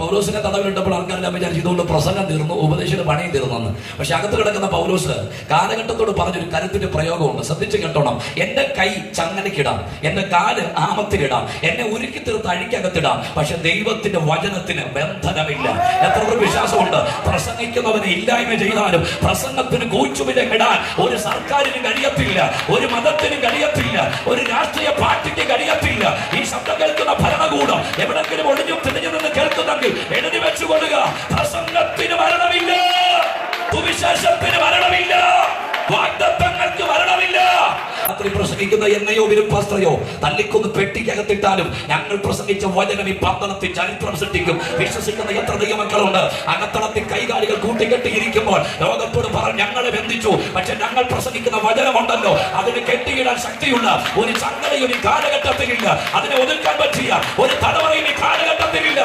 പൗലോസിനെ തടവിലിട്ടപ്പോൾ ആൾക്കാരെല്ലാം വിചാരിച്ചു ഇതുകൊണ്ട് പ്രസംഗം തീർന്നു, ഉപദേശത്തിന് പണിയും തീർന്നു. പക്ഷെ അകത്ത് കിടക്കുന്ന പൗലോസ് കാലഘട്ടത്തോട് പറഞ്ഞൊരു കരുത്തിന്റെ പ്രയോഗമുണ്ട്. ശ്രദ്ധിച്ച് കേട്ടോണം. എന്റെ കൈ ചങ്ങലക്കിടാം, എന്റെ കാല് ആമത്തിലിടാം, എന്നെ ഉരുക്കി തീർത്ത് അഴിക്കകത്തിടാം, പക്ഷെ ദൈവത്തിന്റെ വചനത്തിന് ബന്ധനമില്ല. എത്ര വിശ്വാസമുണ്ട്? പ്രസംഗിക്കുന്നവനെ ഇല്ലായ്മ ചെയ്താലും പ്രസംഗത്തിന് കൂച്ചുവില ഇടാൻ ഒരു സർക്കാരിന് കഴിയത്തില്ല, ഒരു മതത്തിന് കഴിയത്തില്ല, ഒരു രാഷ്ട്രീയ പാർട്ടിക്ക് കഴിയത്തില്ല. ഈ ശബ്ദം കേൾക്കുന്ന ഭരണകൂടം എവിടെങ്കിലും ഒളിഞ്ഞു തിരിഞ്ഞു നിന്ന് കേൾക്കുന്നെങ്കിൽ എഴുതി വെച്ചുകൊള്ളുക, പ്രസംഗത്തിന് മരണമില്ല, സുവിശേഷത്തിന് മരണമില്ല, വാഗ്ദത്തങ്ങൾക്ക് മരണമില്ല. രാത്രി പ്രസംഗിക്കുന്ന എണ്ണയോ വിരുപ്പാസ്ത്രയോ തല്ലിക്കൊന്ന് പെട്ടിക്കകത്തിട്ടാലും ഞങ്ങൾ പ്രസംഗിച്ച വചനം ഈ പന്തളത്തിൽ ചരിത്രം സൃഷ്ടിക്കും. വിശ്വസിക്കുന്ന എത്ര ദൈവമക്കളുണ്ട്? അകത്തളത്തിൽ കൈകാലികൾ കൂട്ടിക്കെട്ടിയിരിക്കുമ്പോൾ ലോകത്തോട് പറഞ്ഞ് ഞങ്ങളെ ബന്ധിച്ചു, പക്ഷെ ഞങ്ങൾ പ്രസംഗിക്കുന്ന വചനമുണ്ടല്ലോ, അതിന് കെട്ടിയിടാൻ ശക്തിയുള്ള ഒരു ചങ്ങലയും ഈ കാലഘട്ടത്തിലില്ല, അതിനെ ഒതുക്കാൻ പറ്റിയ ഒരു തലമുറയും ഈ കാലഘട്ടത്തിലില്ല.